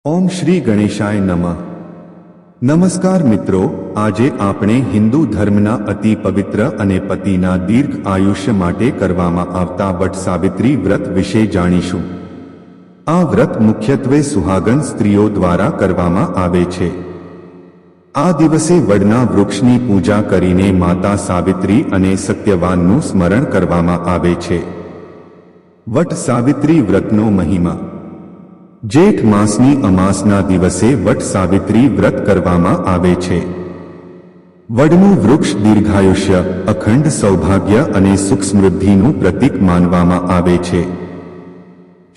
ઓમ શ્રી ગણેશાય નમઃ। નમસ્કાર મિત્રો, આજે આપણે હિન્દુ ધર્મના અતિ પવિત્ર અને પતિના દીર્ઘ આયુષ્ય માટે કરવામાં આવતા વટ સાવિત્રી વ્રત વિશે જાણીશું। આ વ્રત મુખ્યત્વે સુહાગન સ્ત્રીઓ દ્વારા કરવામાં આવે છે। આ દિવસે વડના વૃક્ષની પૂજા કરીને માતા સાવિત્રી અને સત્યવાનનું સ્મરણ કરવામાં આવે છે। વટ સાવિત્રી વ્રતનો મહિમા। જેઠ માસની અમાસના દિવસે વટ સાવિત્રી વ્રત કરવામાં આવે છે। વડનું વૃક્ષ દીર્ઘાયુષ્ય, અખંડ સૌભાગ્ય અને સુખ સમૃદ્ધિનું પ્રતીક માનવામાં આવે છે।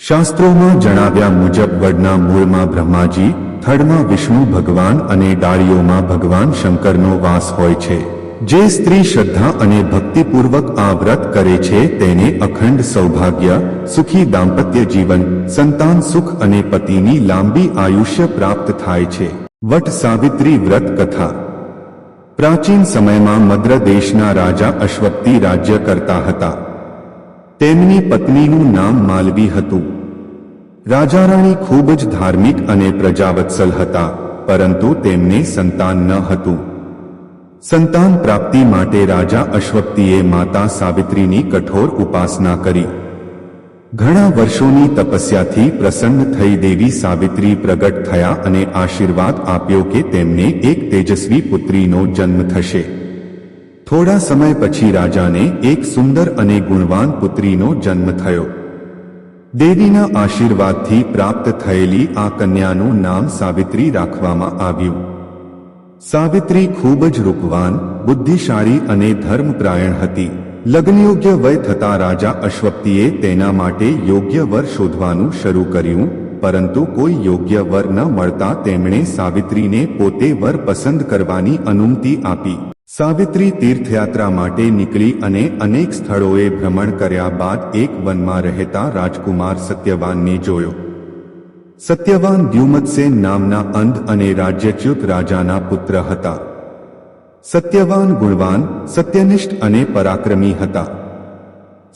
શાસ્ત્રોમાં જણાવ્યા મુજબ વડના મૂળમાં બ્રહ્માજી, થડમાં વિષ્ણુ ભગવાન અને ડાળીઓમાં ભગવાન શંકરનો વાસ હોય છે। જે સ્ત્રી શ્રદ્ધા અને ભક્તિપૂર્વક આ વ્રત કરે છે તેને અખંડ સૌભાગ્ય, સુખી દાંપત્ય જીવન, સંતાન સુખ અને પતિની લાંબી આયુષ્ય પ્રાપ્ત થાય છે। વટ સાવિત્રી વ્રત કથા। પ્રાચીન સમયમાં મદ્ર દેશના રાજા અશ્વપતિ રાજ્ય કરતા હતા। તેમની પત્નીનું નામ માલવી હતું। રાજારાણી ખૂબ જ ધાર્મિક અને પ્રજાવત્સલ હતા, પરંતુ તેમને સંતાન ન હતું। સંતાન પ્રાપ્તિ માટે રાજા અશ્વપતિએ માતા સાવિત્રીની કઠોર ઉપાસના કરી। ઘણા વર્ષોની તપસ્યાથી પ્રસન્ન થઈ દેવી સાવિત્રી પ્રગટ થયા અને આશીર્વાદ આપ્યો કે તેમને એક તેજસ્વી પુત્રીનો જન્મ થશે। થોડા સમય પછી રાજાને એક સુંદર અને ગુણવાન પુત્રીનો જન્મ થયો। દેવીના આશીર્વાદથી પ્રાપ્ત થયેલી આ કન્યાનું નામ સાવિત્રી રાખવામાં આવ્યું। સાવિત્રી ખૂબ જ રૂપવાન, બુદ્ધિશાળી અને ધર્મપ્રાયણ હતી। લગ્નયોગ્ય વય થતા રાજા અશ્વપતિએ તેના માટે યોગ્ય વર શોધવાનું શરૂ કર્યું, પરંતુ કોઈ યોગ્ય વર ન મળતા તેમણે સાવિત્રીને પોતે વર પસંદ કરવાની અનુમતિ આપી। સાવિત્રી તીર્થયાત્રા માટે નીકળી અને અનેક સ્થળોએ ભ્રમણ કર્યા બાદ એક વનમાં રહેતા રાજકુમાર સત્યવાનને જોયો। સત્યવાન દ્યુમત્સેન નામના અંધ અને રાજ્યચ્યુત રાજાના પુત્ર હતા। સત્યવાન ગુણવાન, સત્યનિષ્ઠ અને પરાક્રમી હતા।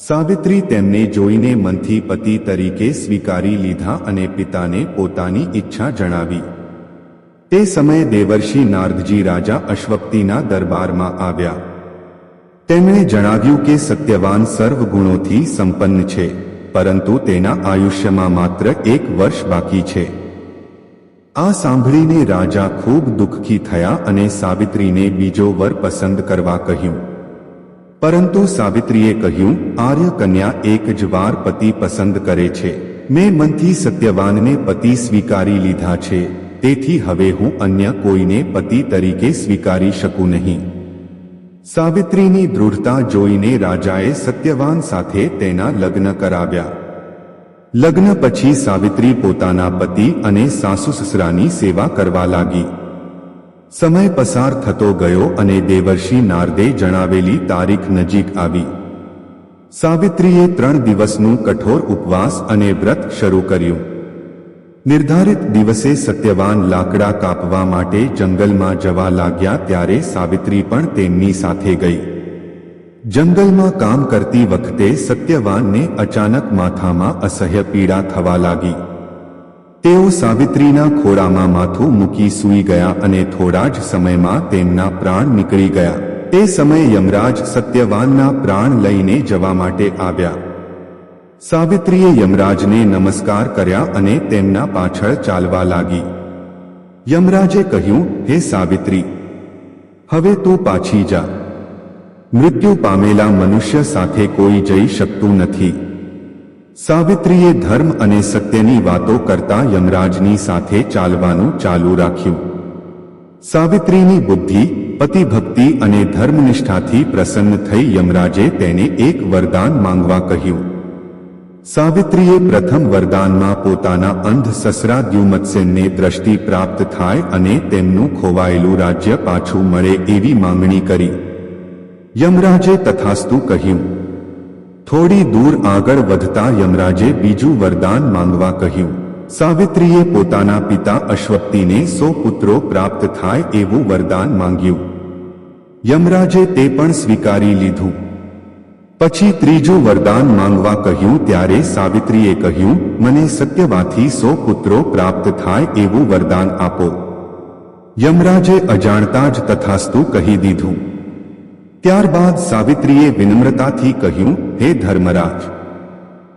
સાવિત્રી તેમને જોઈને મનથી પતિ તરીકે સ્વીકારી લીધા અને પિતાને પોતાની ઈચ્છા જણાવી। તે સમયે દેવર્ષિ નારદજી રાજા અશ્વપતિના દરબારમાં આવ્યા। તેમણે જણાવ્યું કે સત્યવાન સર્વ ગુણોથી સંપન્ન છે, પરંતુ તેના આયુષ્યમાં માત્ર 1 વર્ષ બાકી છે। આ સાંભળીને રાજા ખૂબ દુઃખી થયા અને સાવિત્રીને બીજો વર પસંદ કરવા કહ્યું। પરંતુ સાવિત્રીએ કહ્યું, આર્ય કન્યા એક જ વાર પતિ પસંદ કરે છે। મેં મનથી સત્યવાનને પતિ સ્વીકારી લીધા છે, તેથી હવે હું અન્ય કોઈને પતિ તરીકે સ્વીકારી શકું નહીં। સાવિત્રીની દૃઢતા જોઈને રાજાએ સત્યવાન સાથે તેના લગ્ન કરાવ્યા। લગ્ન પછી સાવિત્રી પોતાના પતિ અને સાસુ સસરાની સેવા કરવા લાગી। સમય પસાર થતો ગયો અને દેવર્ષિ નારદે જણાવેલી તારીખ નજીક આવી। સાવિત્રીએ 3 દિવસનું કઠોર ઉપવાસ અને વ્રત શરૂ કર્યું। નિર્ધારિત દિવસે સત્યવાન લાકડા કાપવા માટે જંગલમાં જવા લાગ્યા ત્યારે સાવિત્રી પણ તેમની સાથે ગઈ। જંગલમાં કામ કરતી વખતે સત્યવાનને અચાનક માથામાં અસહ્ય પીડા થવા લાગી। તેઓ સાવિત્રીના ખોળામાં માથું મૂકી સૂઈ ગયા અને થોડા જ સમયમાં તેમના પ્રાણ નીકળી ગયા। તે સમયે યમરાજ સત્યવાનના પ્રાણ લઈને જવા માટે આવ્યા। સાવિત્રીએ યમરાજને નમસ્કાર કર્યા અને તેમના પાછળ ચાલવા લાગી। યમરાજે કહ્યું, હે સાવિત્રી, હવે તું પાછી જા। મૃત્યુ પામેલા મનુષ્ય સાથે કોઈ જઈ શકતું નથી। સાવિત્રીએ ધર્મ અને સત્યની વાતો કરતા યમરાજની સાથે ચાલવાનું ચાલુ રાખ્યું। સાવિત્રીની બુદ્ધિ, પતિભક્તિ અને ધર્મનિષ્ઠાથી પ્રસન્ન થઈ યમરાજે તેને એક વરદાન માંગવા કહ્યું। સાવિત્રીએ પ્રથમ વરદાનમાં પોતાના અંધ સસરા દ્યુમત્સેનને દ્રષ્ટિ પ્રાપ્ત થાય અને તેમનું ખોવાયેલું રાજ્ય પાછું મળે એવી માંગણી કરી। યમરાજે તથાસ્તુ કહ્યું। થોડી દૂર આગળ વધતા યમરાજે બીજું વરદાન માંગવા કહ્યું। સાવિત્રીએ પોતાના પિતા અશ્વપતિને 100 પુત્રો પ્રાપ્ત થાય એવું વરદાન માંગ્યું। યમરાજે તે પણ સ્વીકારી લીધું। પછી ત્રીજું વરદાન માંગવા કહ્યું ત્યારે સાવિત્રીએ કહ્યું, મને સત્યવાથી 100 પુત્રો પ્રાપ્ત થાય એવું વરદાન આપો. યમરાજે અજાણતા જ તથાસ્તુ કહી દીધું. ત્યારબાદ સાવિત્રીએ વિનમ્રતાથી કહ્યું, હે ધર્મરાજ,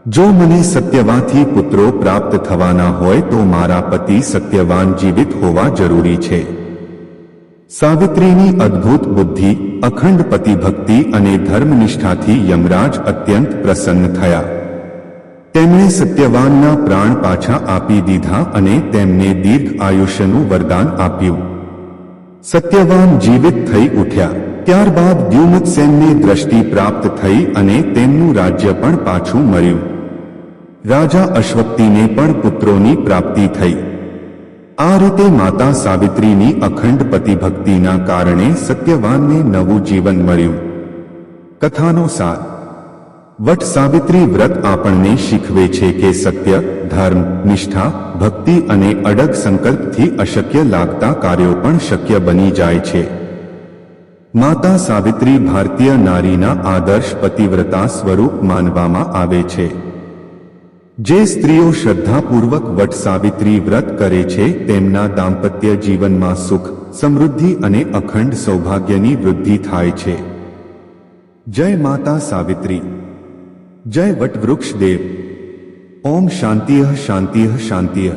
જો મને સત્યવાથી પુત્રો પ્રાપ્ત થવાના હોય તો મારા પતિ સત્યવાન જીવિત હોવા જરૂરી છે. સાવિત્રીની અદ્ભુત બુદ્ધિ, અખંડ પતિભક્તિ અને ધર્મનિષ્ઠાથી યમરાજ અત્યંત પ્રસન્ન થયા. તેમણે સત્યવાનના પ્રાણ પાછા આપી દીધા અને તેમને દીર્ઘ આયુષ્યનું વરદાન આપ્યું. સત્યવાન જીવિત થઈ ઉઠ્યા. ત્યારબાદ દ્યુમત્સેનને દ્રષ્ટિ પ્રાપ્ત થઈ અને તેમનું રાજ્ય પણ પાછું મળ્યું. રાજા અશ્વત્થીને પણ પુત્રોની પ્રાપ્તિ થઈ. આ રીતે માતા સાવિત્રીની અખંડ પતિભક્તિના કારણે સત્યવાનને નવું જીવન મળ્યું. કથાનો સાર. વટ સાવિત્રી વ્રત આપણને શીખવે છે કે સત્ય, ધર્મ, નિષ્ઠા, ભક્તિ અને અડગ સંકલ્પથી અશક્ય લાગતા કાર્યો પણ શક્ય બની જાય છે. માતા સાવિત્રી ભારતીય નારીના આદર્શ પતિવ્રતા સ્વરૂપ માનવામાં આવે છે. જે સ્ત્રીઓ શ્રદ્ધાપૂર્વક વટ સાવિત્રી વ્રત કરે છે તેમના દાંપત્ય જીવનમાં સુખ, સમૃદ્ધિ અને અખંડ સૌભાગ્યની વૃદ્ધિ થાય છે. જય માતા સાવિત્રી. જય વટવૃક્ષ દેવ. ઓમ શાંતિઃ શાંતિઃ શાંતિઃ.